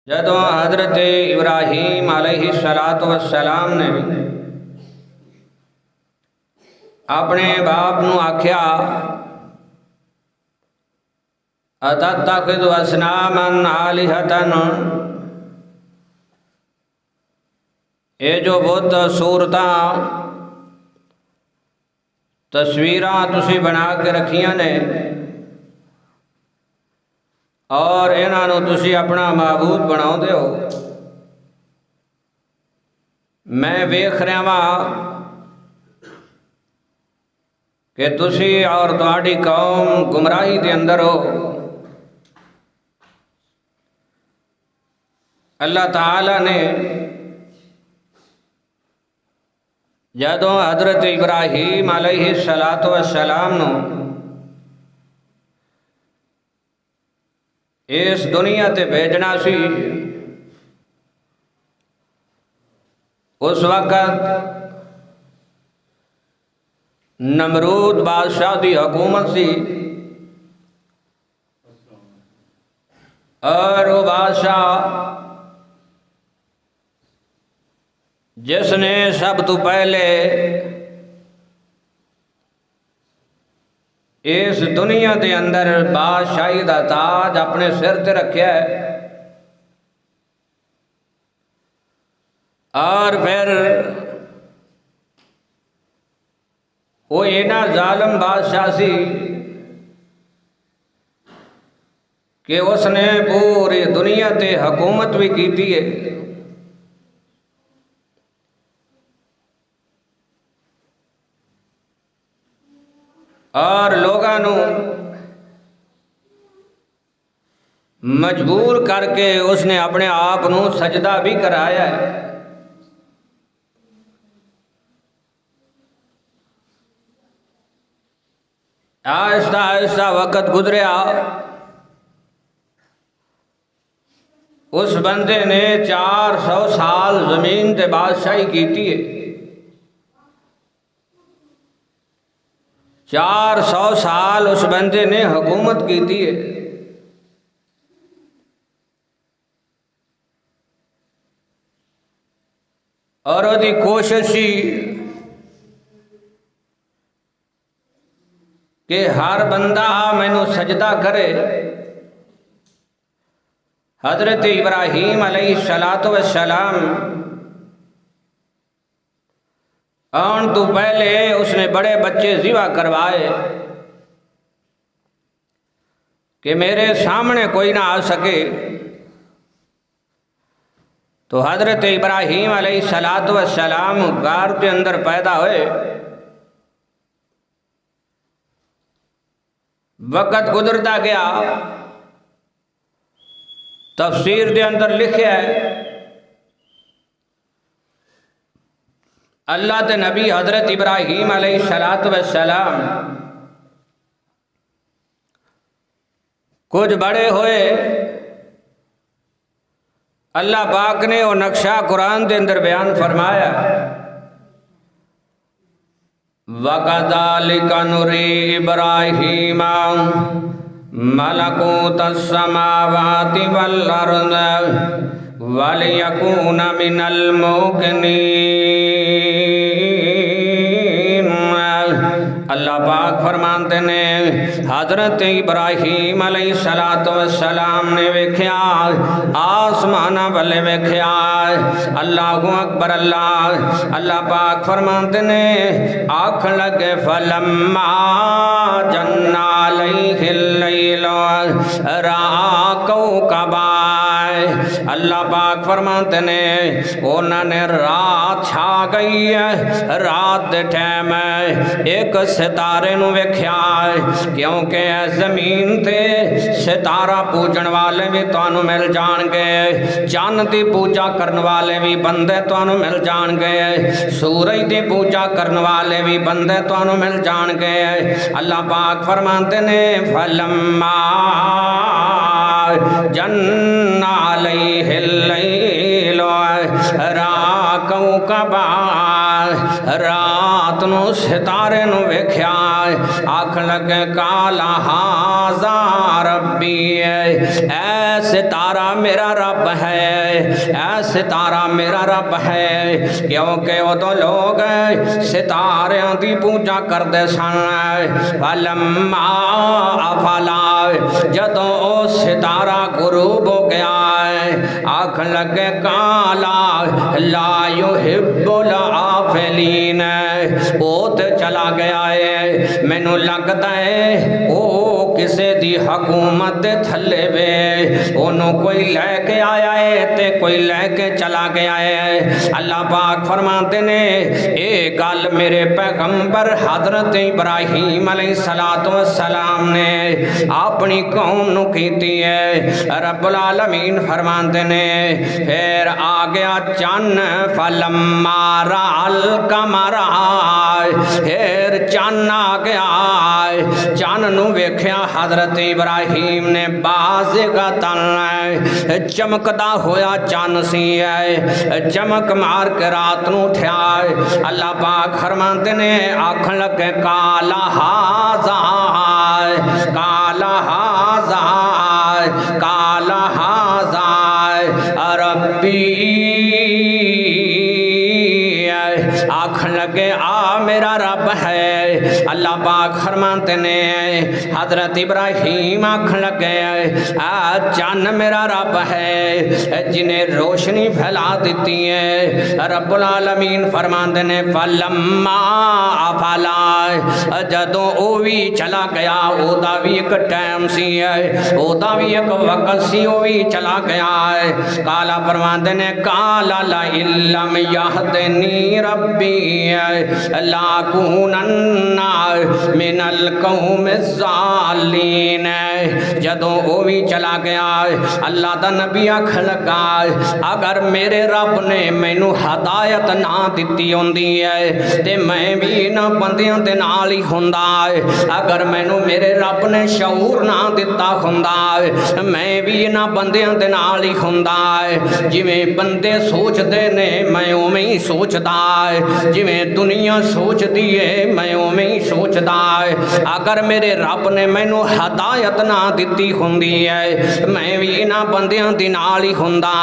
جدوں حضرت ابراہیم علیہ السلام نے اپنے باپ نو آکھیا اتتخذ اصناما آلہۃ، اے جو بت صورتاں تصویراں تسی بنا کے رکھیاں نے اور انہاں نو تسی اپنا معبود بناؤ دے ہو، میں ویکھ رہا ہاں کہ تسی اور تہاڈی قوم گمراہی دے اندر ہو۔ اللہ تعالی نے جدوں حضرت ابراہیم علیہ السلام نو اس دنیا تے بھیجنا سی، اس وقت نمرود بادشاہ دی حکومت سی، اور وہ بادشاہ جس نے سب تو پہلے اس دنیا دے اندر بادشاہی دا تاج اپنے سر تے رکھیا ہے، اور پھر وہ اینا ظالم بادشاہ سی کہ اس نے پوری دنیا تے حکومت بھی کیتی ہے، اور لوگاں نو مجبور کر کے اس نے اپنے آپ نو سجدہ بھی کرایا ہے۔ آہستہ آہستہ وقت گزریا، اس بندے نے 400 سال زمین تے بادشاہی کیتی ہے، 400 سال اس بندے نے حکومت کیتی ہے، اور وہ دی کوشش سی کہ ہر بندہ مینو سجدہ کرے۔ حضرت ابراہیم علیہ السلام آن تو پہلے اس نے بڑے بچے ذبح کروائے کہ میرے سامنے کوئی نہ آ سکے، تو حضرت ابراہیم علیہ السلام غار کے اندر پیدا ہوئے۔ وقت گزرتا گیا، تفسیر دے اندر لکھیا ہے اللہ تے نبی حضرت ابراہیم علیہ السلام کچھ بڑے ہوئے، اللہ پاک نے وہ نقشہ قرآن دے اندر بیان فرمایا وَكَذَلِكَ نُرِي إِبْرَاهِيمَ مَلَكُوتَ السَّمَاوَاتِ وَالْأَرْضِ وَلِيَكُونَ مِنَ الْمُوقِنِينَ۔ اللہ پاک فرماتے ہیں حضرت ابراہیم علیہ السلام نے ویکھیا آسمان والے ویکھیا، اللہ اکبر اللہ۔ اللہ پاک فرماتے ہیں آنکھ لگے فلما جن علیہ اللیل رأى کوکبا، اللہ پاک فرماتے ہیں انہوں نے رات چھا گئی ہے، رات دے ٹائم ایک ستارے نو ویکھیا، کیونکہ زمین تے ستارہ پوجن والے بھی تانوں مل جان گے، چاند دی پوجا کرن والے بھی بندے تانوں مل جان گے، سورج دی پوجا کرن والے بھی بندے تانوں مل جان گے۔ اللہ پاک فرماتے ہیں فلما جن علیہ اللیل رأى کوکبا، رات نو ستارے نو ویکھیا، آنکھ لگے کالا ہاذا ربی، اے ستارہ میرا رب ہے، اے ستارہ میرا رب ہے، کیونکہ وہ تو لوگ ستاریاں دی پوجا کردے سن۔ فلما افلا، جدوں او ستارہ غروب ہو گیا، آنکھ لگے کالا لا یحب العافلین، وہ تے چلا گیا ہے، مینوں لگتا ہے او کسے دی حکومت دے تھلے وے، انہوں کوئی لے کے آیا ہے تے کوئی لے کے چلا گیا ہے۔ اللہ پاک فرماتے نے اے گل میرے پیغمبر حضرت ابراہیم علیہ السلام نے اپنی قوم نو کیتی ہے۔ رب العالمین فرماتے نے پھر آ گیا چن، فلما رأى القمر، پھر چن آ گیا، چن نو ویکھیا حضرت ابراہیم نے بازغتن، چمکدا ہویا چن سی ہے، چمک مار کے رات نو اٹھیا۔ اللہ پاک فرماتے نے آنکھ لگے کالا ہاذا، کالا ہاذا، کالا ہاذا ربی، آنکھ لگے آ میرا رب ہے۔ اللہ پاک فرماتے نے حضرت ابراہیم آنکھ لگے آ چن میرا رب ہے جنہیں روشنی پھیلا دیتی ہے۔ رب العالمین فرماتے نے فلما افلا، جدوں او بھی چلا گیا، او دا بھی ایک ٹائم سی ہے، او دا بھی ایک وقت سی، او بھی چلا گیا ہے۔ کالا فرماتے نے کالا لئن یہدنی ربی لاکونن من القوم الضالین، جدوں او بھی چلا گیا اللہ دا نبی آکھ لگا اگر میرے رب نے مینوں ہدایت نہ دتی ہوندی ہے تے میں بھی نہ بندیاں دے نال ہی ہوندا، اگر مینوں میرے رب نے شعور نہ دتا ہوندا میں بھی نہ بندیاں دے نال ہی ہوندا، جویں بندے سوچدے نے میں اوویں ہی سوچدا، جویں دنیا سوچدی ہے میں اوویں ہی سوچدا، اگر میرے رب نے مینوں ہدایت نہ دتی ہوندی ہے میں بھی نہ بندیاں دے نال ہی ہوندا۔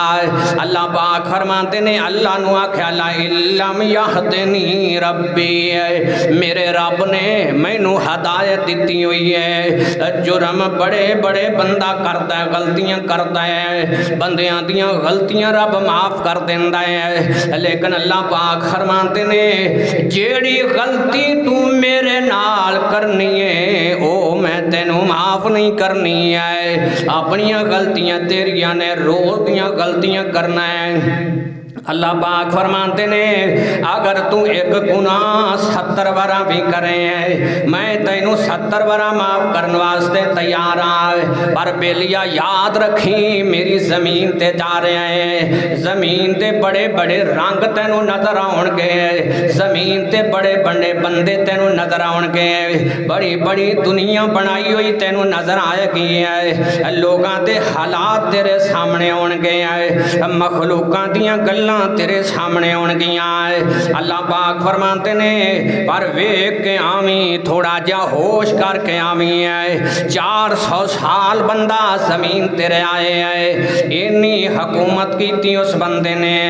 اللہ پاک فرماتے نے اللہ نو آکھیا لم یہدنی ربی، میرے رب نے مینوں ہدایت دتی ہوئی ہے۔ جرم بڑے بڑے بندہ کردا ہے، غلطیاں کردا ہے، بندیاں دیاں غلطیاں رب معاف کر دیندا ہے، لیکن اللہ پاک فرماتے نے جیڑی غلطی تو میرے نال کرنی ہے او میں تینوں معاف نہیں کرنی ہے۔ اپنی غلطیاں تیریاں نے روز دیاں غلطیاں کرنا ہے۔ اللہ پاک فرماتے نے اگر تو ایک گناہ 70 بارہ بھی کرے میں تینوں 70 بارہ معاف کرنے واسطے تیار ہاں، پر بیلیا یاد رکھی میری زمین تے جا رہے ہیں، زمین تے بڑے بڑے رنگ تینوں نظر آؤن گے، زمین تے بڑے بڑے بندے تینوں نظر آؤن گے، بڑی بڑی دنیا بنائی ہوئی تینوں نظر آئے گی ہے، لوگاں دے حالات تیرے سامنے آؤن گے، مخلوقاں دیاں گلاں تیرے سامنے ہون گیاں۔ اللہ پاک فرماتے نے پر ویکھ کے آویں، تھوڑا جا ہوش کر کے آویں ہے، 400 سال بندہ زمین تیرے آئے ہے، انی حکومت کیتی اس بندے نے،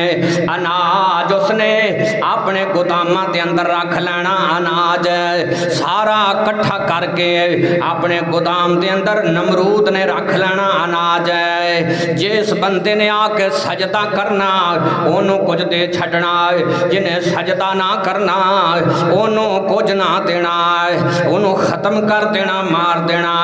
اناج اس نے اپنے گوداماں دے اندر رکھ لینا، اناج سارا کٹھا کر کے اپنے گودام دے اندر نمرود نے رکھ لینا اناج، جس بندے نے آ کے سجدہ کرنا انہوں کچھ دے چھڑنا، جنہیں سجدہ نہ کرنا انہوں کچھ نہ دینا، انہوں ختم کر دینا، مار دینا۔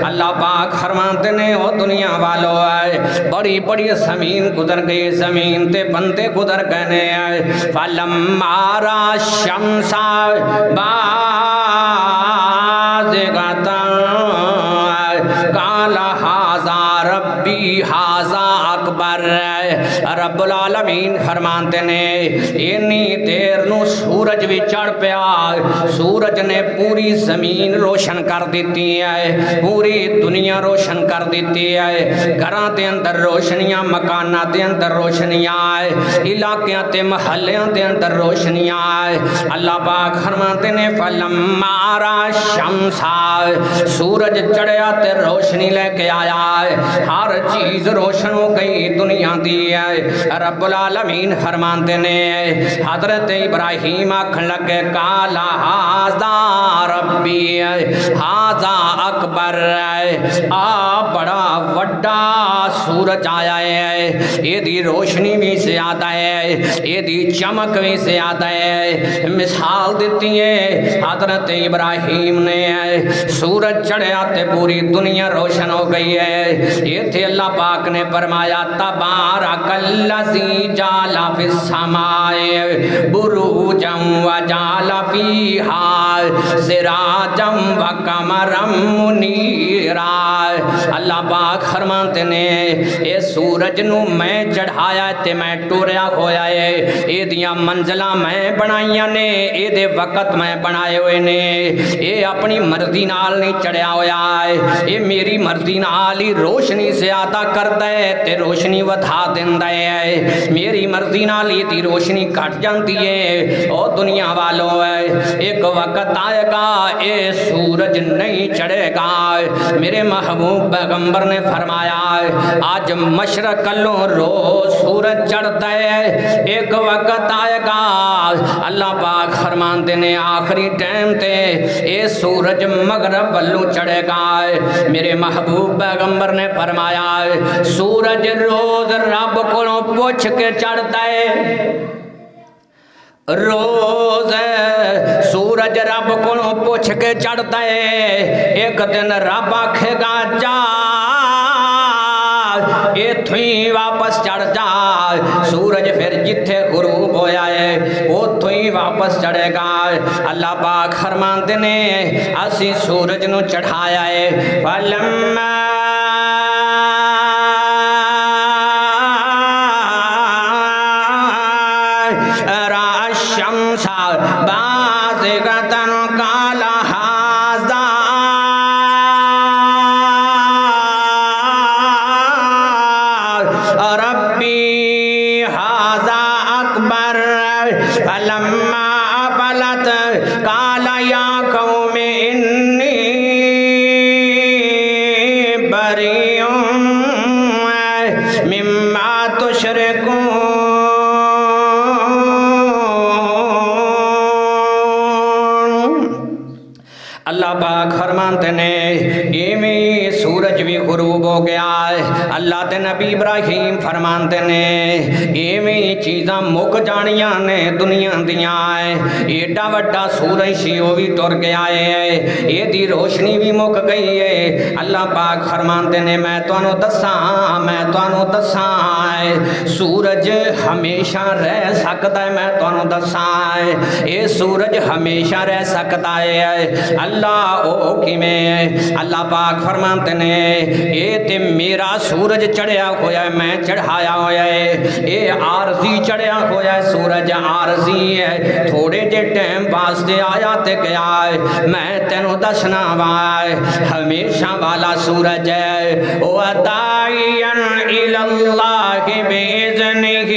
اللہ پاک فرماتے نے او دنیا والو ہے بڑی بڑی زمین گزر گئی، زمین تے بندے گزر گئے، فلما رأى الشمس بازغة قال هذا ربي هذا أكبر، اکبر رب العالمین فرماتے نے اینی دیر نو سورج بھی چڑھ پیا سورج نے پوری زمین روشن کر دیتی ہے پوری دنیا روشن کر دیتی ہے گھراں دے اندر روشنیاں مکاناں دے اندر روشنیاں علاقیاں تے محلیاں دے اندر روشنیاں اللہ پاک فرماتے نے فلما را الشمس سورج چڑھیا تے روشنی لے کے آیا ہر چیز روشن ہو گئی دنیا دی ہے رب العالمین فرماتے نے حضرت ابراہیم آکھن لگے کالا ھذا ربی ھذا اکبر بڑا وڈا سورج آیا ہے یہ دی روشنی بھی زیادہ ہے یہ دی چمک بھی زیادہ ہے مثال دیتی ہے حضرت ابراہیم نے سورج چڑھیا تے پوری دنیا روشن ہو گئی ہے یہ تھے اللہ پاک نے فرمایا تبارک الذی جعل فی السماء بروجا وجعل فیہا سراجا وقمرا منیرا اللہ پاک فرماتے نے اے سورج نو میں چڑھایا تے میں ٹوریا ہویا ہے اے دیاں منزلاں میں بنائیاں نے اے دے وقت میں بنائے ہوئے نے اے اپنی مرضی نال نہیں چڑھیا ہویا ہے اے میری مرضی نال ہی روشنی زیادہ کردا ہے تے روشنی ودھا دیندا ہے میری مرضی نال ہی دی روشنی گھٹ جاندی ہے او دنیا والوں ایک وقت آئے گا اے سورج نہیں چڑھے گا میرے محبوب پیغمبر نے فرمایا آج مشرق لوں روز سورج چڑھتا ہے ایک وقت آئے گا اللہ پاک فرماندے نے آخری ٹائم تے اے سورج مغرب والوں چڑھے گا میرے محبوب پیغمبر نے فرمایا سورج روز رب کو پوچھ کے چڑھتا ہے روز سورج رب کو پوچھ کے چڑھتا ہے ایک دن رب آکھے گا جا ایتھویں واپس چڑھ جا سورج پھر جتھے غروب ہویا ہے اوتھویں واپس چڑھے گا اللہ پاک فرماندے نے اسی سورج نو چڑھایا ہے فلما الشمس بازغة قال هذا ربي هذا أكبر فلما أفلت قال يا قوم إني بريء مما تشركون اللہ پاک فرماتے نے ایویں سورج بھی غروب ہو گیا ہے اللہ تے نبی ابراہیم فرماتے نے ایویں چیزاں مک جانیاں نے دنیا دیاں ایڈا وڈا سورج سی وہ بھی ٹر گیا ہے یہ دی روشنی بھی مک گئی ہے اللہ پاک فرماتے نے میں تانوں دساں سورج ہمیشہ رہ سکتا ہے میں تانوں دساں یہ سورج ہمیشہ رہ سکتا ہے اللہ او کی میں اللہ پاک فرماتے نے اے تے میرا سورج چڑھیا ہویا ہے میں چڑھایا ہویا ہے اے عارضی چڑھیا ہویا ہے سورج عارضی ہے تھوڑے جے ٹائم واسطے آیا تے گیا ہے میں تینوں دسنا وائے ہمیشہ والا سورج ہے وَدَاعِيًا إِلَى اللَّهِ بِإِذْنِهِ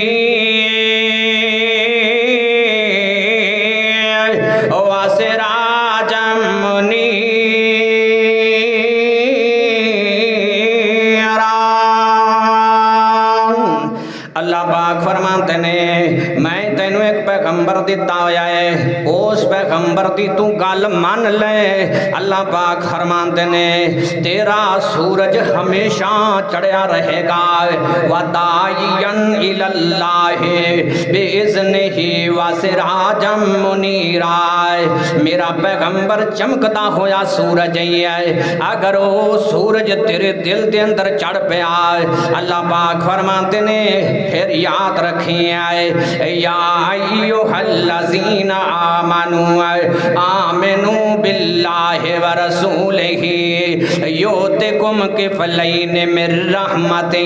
وَسِرَاجًا اللہ پاک فرماتے نے میں تینوں ایک پیغمبر دیتا ہویا ہے اس پیغمبر دی تو گل مان لے اللہ پاک فرماتے نے تیرا سورج ہمیشہ چڑھیا رہے گا وَدَاعِيًا إِلَى اللَّهِ بِإِذْنِهِ وَسِرَاجًا مُنِيرًا میرا پیغمبر چمکتا ہویا سورج ہی ہے اگر وہ سورج تیرے دل دے اندر چڑھ پیا اللہ پاک فرماتے نے پھر یاد رکھیں یا ایوہ الذین آمنوا آمنوا باللہ ورسولہ یؤتکم کفلین من رحمتہ۔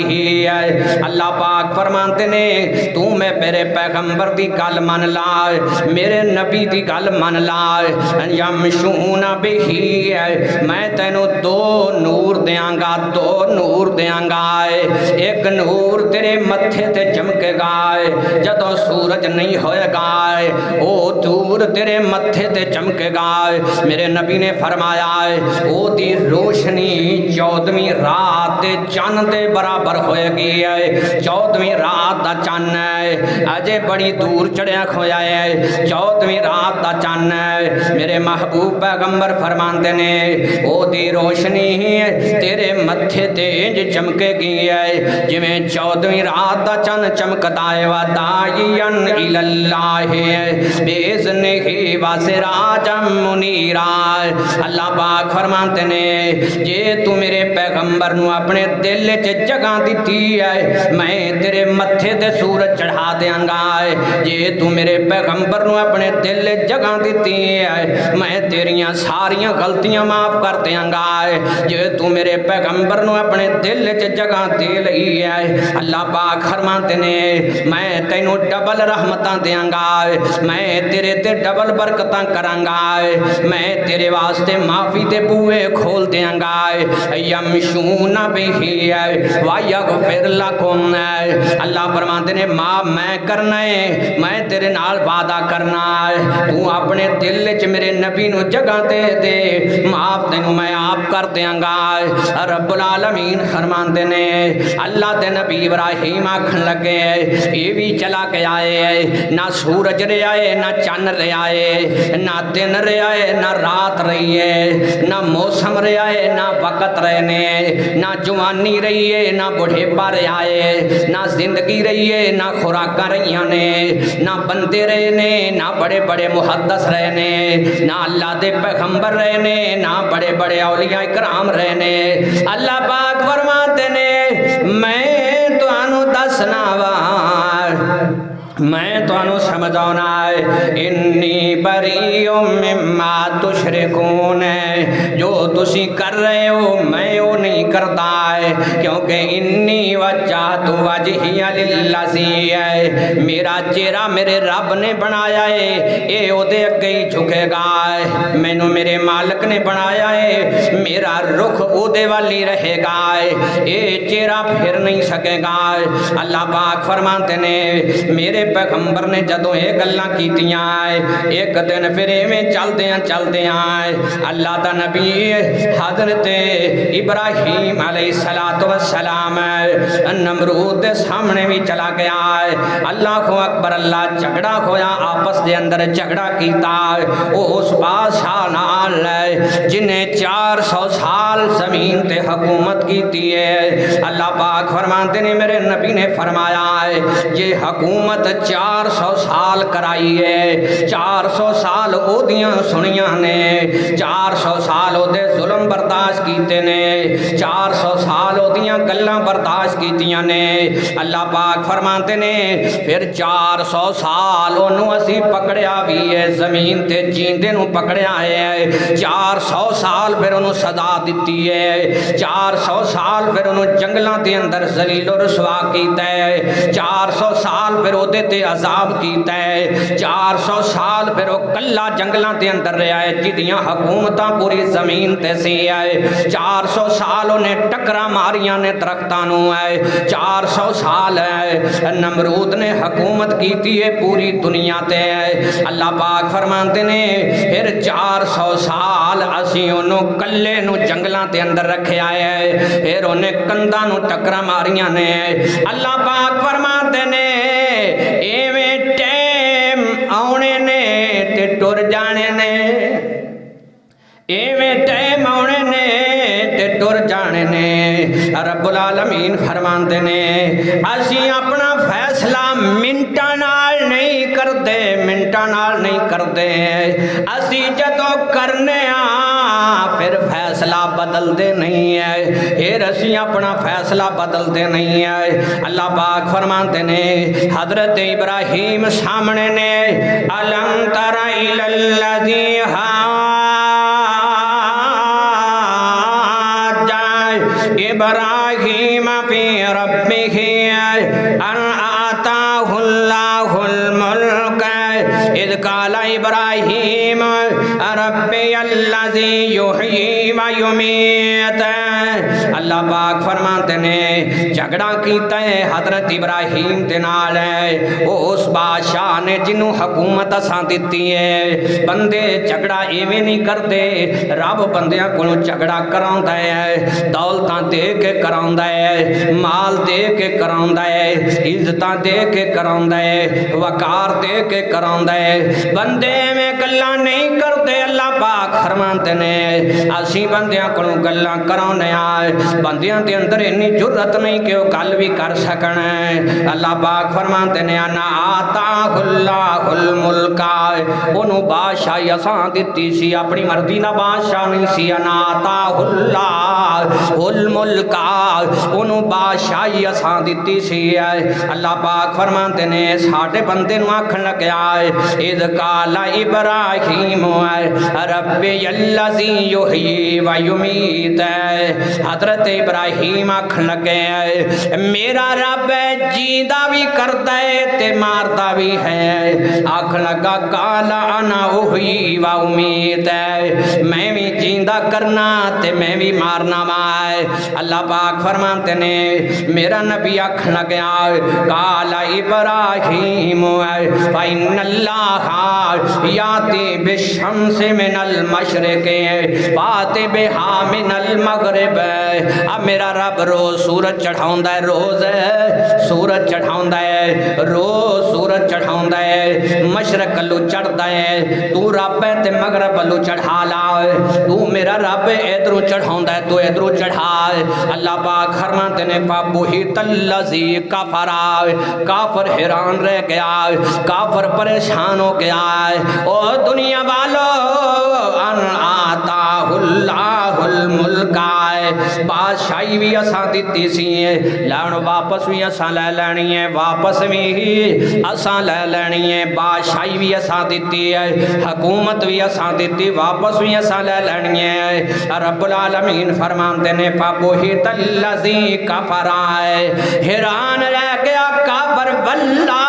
اللہ پاک فرماتے نے تو میں میرے پیغمبر دی گل من لا، میرے نبی دی گل من لا، یمشون بہی، میں تینوں دو نور دیاں گا، دو نور دیاں گا۔ ایک نور تیرے متھے تے چمکے گا جدوں سورج نہیں ہوئے گا، او نور تیرے متھے تے چمکے گا۔ میرے نبی نے فرمایا او دی روشنی 14ویں رات تے چاند دے برابر ہوئے گی۔ 14ویں رات دا چاند اجے بڑی دور چڑھیا کھویا ہے، 14ویں رات دا چاند میرے محبوب پیغمبر فرماندے نے او دی روشنی تیرے متھے تے انج چمکے گی ہے جویں 14ویں رات دا چاند چمکدا ہے۔ وداعیاً الی اللہ باذنہ وسراجا منیرا۔ اللہ پاک فرماندے نے جے تو میرے پیغمبر نو اپنے دل وچ جگہ دتی ہے میں تیرے متھے تے سورج چڑھا دیاں گا۔ جے تو میرے پیغمبر نو اپنے دل وچ جگہ دتی ہے میں تیریاں ساریاں غلطیاں معاف کر دیاں گا۔ جے تو میرے پیغمبر نو اپنے دل وچ جگہ دے لئی ہے اللہ پاک فرماندے نے میں تینوں ڈبل رحمتاں دیاں گا، میں تیرے تے ڈبل برکتاں کراں گا، میں تیرے واسطے معافی دے بوئے کھول دیاں گا۔ یمشون بہی ویغفر لکم، اللہ فرماندے نے ماں میں کرنا ہے، میں تیرے نال وعدہ کرنا ہے، تو اپنے دل وچ میرے نبی نو جگہ دے دے معاف تینوں میں آپ کر دیاں گا۔ رب العالمین فرماندے نے اللہ دے نبی ابراہیم آکھن لگے یہ بھی چلا کے آئے، نہ سورج رہے آئے، نہ چن رہے آئے، نہ دن رہے آئے، نہ رات رہی ہے، نہ موسم رہے آئے، نہ وقت رہنے، نہ جوانی رہی ہے، نہ بڑھے رہے آئے، نہ زندگی رہی ہے، نہ خوراکاں رہیاں نے، نہ بندے رہنے، نہ بڑے بڑے محدث رہنے، نہ اللہ دے پیغمبر رہنے، نہ بڑے بڑے اولیاء کرام رہنے۔ اللہ پاک فرماتے نے میں تو انو دسنا میں تو انو سمجھاؤنا انی بری مما تشرکون، جو تسی کر رہے ہو میں وہ نہیں کرتا ہے، کیونکہ انی وجہت وجہی للذی، میرا چہرہ میرے رب نے بنایا ہے، اے او دے اگے ہی جھکے گا، مینوں میرے مالک نے بنایا ہے، میرا رخ او دے والی رہے گا، اے چہرہ پھر نہیں سکے گا۔ اللہ پاک فرماتے نے میرے پیغمبر نے جدوں یہ گلاں کیتیاں ایک دن پھر میں چلدے ہیں اللہ دا نبی حضرت ابراہیم علیہ السلام نمرود دے سامنے بھی چلا گیا ہے۔ اللہ اکبر، اللہ جھگڑا ہویا، آپس دے اندر جھگڑا کیتا، اس بادشاہ نال جنہیں 400 سال زمین تے حکومت کیتی ہے۔ اللہ پاک فرماتے نے میرے نبی نے فرمایا ہے یہ حکومت 400 سال کرائی ہے، 400 سال او دیاں سنیاں نے، 400 سال او دے ظلم برداشت کیتے نے، 400 سال او دیاں گلاں برداشت کیتیاں نے۔ اللہ پاک فرماتے نے پھر 400 سال انہوں اسی پکڑیا بھی ہے، زمین تے جیندے نو پکڑیا ہے، 400 سال پھر انہوں سزا دیتی ہے، 400 سال پھر انہوں جنگلاں دے اندر ذلیل و رسوا کیتا ہے، 400 سال پھر او تے عذاب کیتا ہے، 400 سال پھر وہ کلا جنگلاں دے اندر رہا ہے جدیاں حکومتاں پوری زمین تے سی ہے، 400 سال انہیں ٹکرا ماریاں نے درختاں نو ہے، 400 سال ہے نمرود نے حکومت کیتی ہے پوری دنیا تے ہے۔ اللہ پاک فرماتے نے پھر 400 سال اسی انہوں کلے نو جنگلاں دے اندر رکھے آئے ہیں، پھر انہیں کنداں نو ٹکرا ماریاں نے۔ اللہ پاک فرماتے نے ایویں ٹیم آنے نے تے ٹر جانے نے، ایویں ٹیم آنے نے تے ٹر جانے نے۔ رب العالمین فرماندے نے اسی اپنا فیصلہ منٹاں نال نہیں کرتے، منٹاں نال نہیں کرتے، اسی جدوں کرنے پھر فیصلہ بدلتے نہیں ہے، پھر اسی اپنا فیصلہ بدلتے نہیں ہے۔ اللہ پاک فرماتے نے حضرت ابراہیم سامنے نے الم تر الی الذی إبراهيم في ربه أن آتاه الله الملك إذ قال إبراهيم ربي الذي يحيي ويميت. اللہ پاک فرماتے نے جھگڑا کیتا ہے حضرت ابراہیم دے نال ہے وہ اس بادشاہ نے جنوں حکومت اساں دتی ہے. بندے جھگڑا ایویں نہیں کرتے, رب بندیاں کولوں جھگڑا کراوندا ہے, دولتاں دے کے کراوندا ہے, مال دے کے کراوندا ہے, عزتاں دے کے کراوندا ہے, وقار دے کے کراوندا ہے. بندے میں گلاں نہیں کرتے. اللہ پاک فرماتے نے اسی بندیاں کولوں گلاں کراونے آئے, بندیاں دے اندر اتنی جرت نہیں کہ وہ گل بھی کر سکن. اللہ پاک فرماتے نے انا آتاہ اللہ الملک, انہوں بادشاہی اساں دتی سی, اپنی مرضی نہ بادشاہ نہیں سی. انا آتاہ اللہ الملک, انہوں بادشاہی اساں دتی سی. اللہ پاک فرماتے نے ساڈے بندے نوں آکھن لگیا اذ قال ابراہیم ربی الذی یحیی و یمیت. حضرت ابراہیم آکھن لگے میرا رب جیندا بھی کرتا ہے تے مارتا بھی ہے. آکھن لگا قال انا احیی و امیت, میں بھی جیندا کرنا تے میں بھی مارنا وا. اللہ پاک فرماتے نے میرا نبی آکھن لگیا قال ابراہیم فإن اللہ یاتی بالشمس من المشرق فاتی بہا من المغرب. اب میرا رب روز سورج چڑھاؤندا ہے, روز سورج چڑھاؤندا ہے, روز سورج چڑھاؤندا ہے, مشرق کلو چڑھدا ہے, تو رب ہے تے مغرب کلو چڑھا لا. تو میرا رب ادھروں چڑھاؤندا ہے تو ادھروں چڑھا. اللہ پاک فرماتے نے فبہت الذی کفر, کافر حیران رہ گیا, کافر پریشان ہو گیا. او دنیا والو ان آتاہ اللہ الملک, بادشاہی بھی اساں دتی سی, لین واپس بھی اساں لے لینی ہے, واپس بھی اساں لے لینی ہے. بادشاہی بھی اساں دتی ہے, حکومت بھی اساں دتی, واپس بھی اساں لے لینی ہے. رب العالمین فرماتے نے فبہت الذی کفر, حیران رہ گیا کافر, واللہ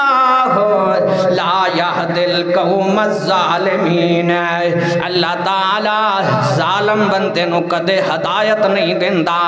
لا یہدی القوم الظالمین. اللہ تعالی ظالم بندے نو کدے ہدایت نہیں دیندا.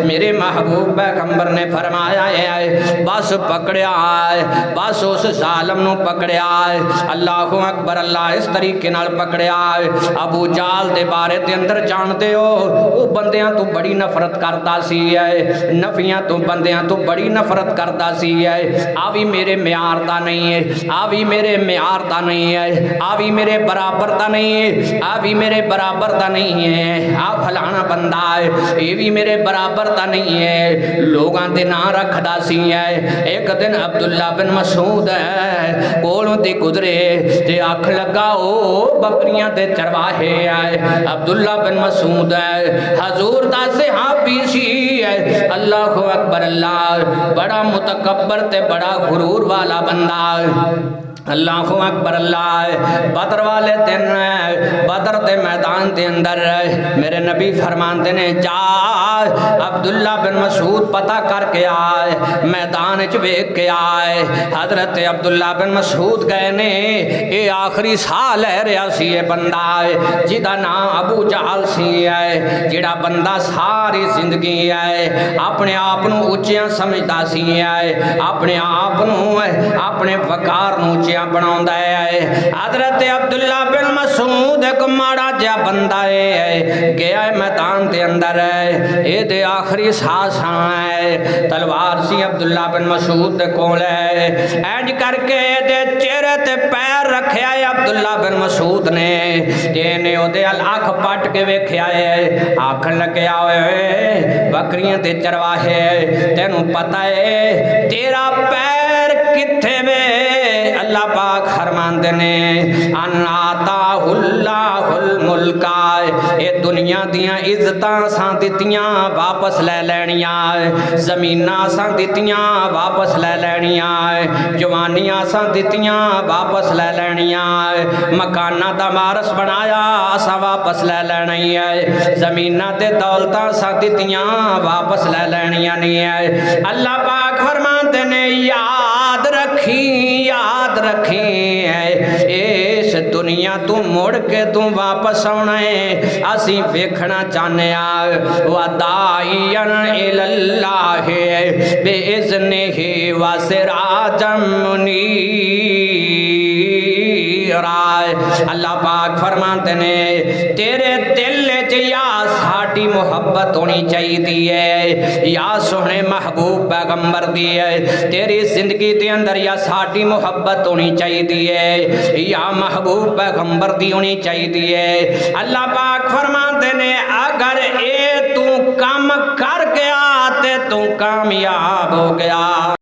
میرے محبوب پیغمبر نے فرمایا ہے بس پکڑیا ہے, بس اس ظالم نو پکڑیا ہے. اللہ اکبر, اللہ اس طریقے نال پکڑیا ہے. ابو جہل دے بارے دے اندر جانتے ہو وہ بندیاں تو بڑی نفرت کرتا سی ہے, نفیاں تو بندیاں تو بڑی نفرت کرتا سی ہے. آوی میرے معیار دا نہیں ہے, آوی میرے معیار دا نہیں ہے, آوی میرے برابر دا نہیں ہے, آوی میرے برابر دا نہیں ہے. آ فلانا بندہ ہے یہ بھی میرے برابر دا نہیں ہے, لوگاں دے نا رکھدا سی ہے. ایک دن عبداللہ بن مسعود ہے کولوں دی گزرے تے آکھ لگا او بکریاں دے چرواہے آئے. عبداللہ بن مسعود ہے حضور دا صحابی سی ہے. اللہ اکبر, اللہ بڑا متکبر تے بڑا غرور والا بندہ. اللہ اکبر, اللہ بدر والے دن بدر دے میدان دے اندر میرے نبی فرماندے نے جا عبداللہ بن مسعود پتہ کر کے آئے, میدان وچ ویکھ کے آئے. حضرت عبداللہ بن مسعود گئے نے, اے آخری ساہ لے رہا سی یہ بندہ جہدا نام ابو جہل سی ہے, جڑا بندہ ساری زندگی ہے اپنے آپ نو اونچیاں سمجھدا سی ہے, اپنے آپ نو اپنے وقار نو اونچیاں بناوندا ہے. حضرت عبداللہ بن مسعود ایک ماڑا جا بندہ ہے گیا ہے میدان دے اندر ہے, اے دے آخری سانس ہے, تلوار سی عبداللہ بن مسعود دے کول ہے. اینج کر کے دے چہرے تے پیر رکھیا ہے عبداللہ بن مسعود نے, تے او دے اکھ پٹ کے ویکھیا ہے. آکھن لگیا ہوئے بکریاں تے چرواہے تینوں پتہ ہے تیرا پیر کتھے وے. اللہ پاک فرماندے نے اناتا اللہ الملکا اے دنیا دیاں عزتاں ساں دتیاں واپس لے لینیاں زمیناں ساں دتیاں واپس لے لینیاں جوانیاں ساں دتیاں واپس لے لینیاں مکانہ دا مارس بنایا اساں واپس لے لینی ہے زمیناں تے دولتاں ساں دتیاں واپس لے لینیاں نہیں ہے اللہ پاک فرماندے نے یاد رکھی اس دنیا تو مڑ کے تو واپس آنا ہے اسی ویکھنا چاہنے وداعین الاللہ بِإِذْنِهِ وَسِرَاجًا مُنِيرًا اللہ پاک فرماتے ہیں تیرے دل یا ساٹی محبت ہونی چاہیے ہے یا سونے محبوب پیغمبر دی ہے تیری زندگی دے اندر یا ساٹی محبت ہونی چاہیے ہے یا محبوب پیغمبر دی ہونی چاہیے ہے اللہ پاک فرماتے نے اگر اے تو کام کر گیا تے تو کامیاب ہو گیا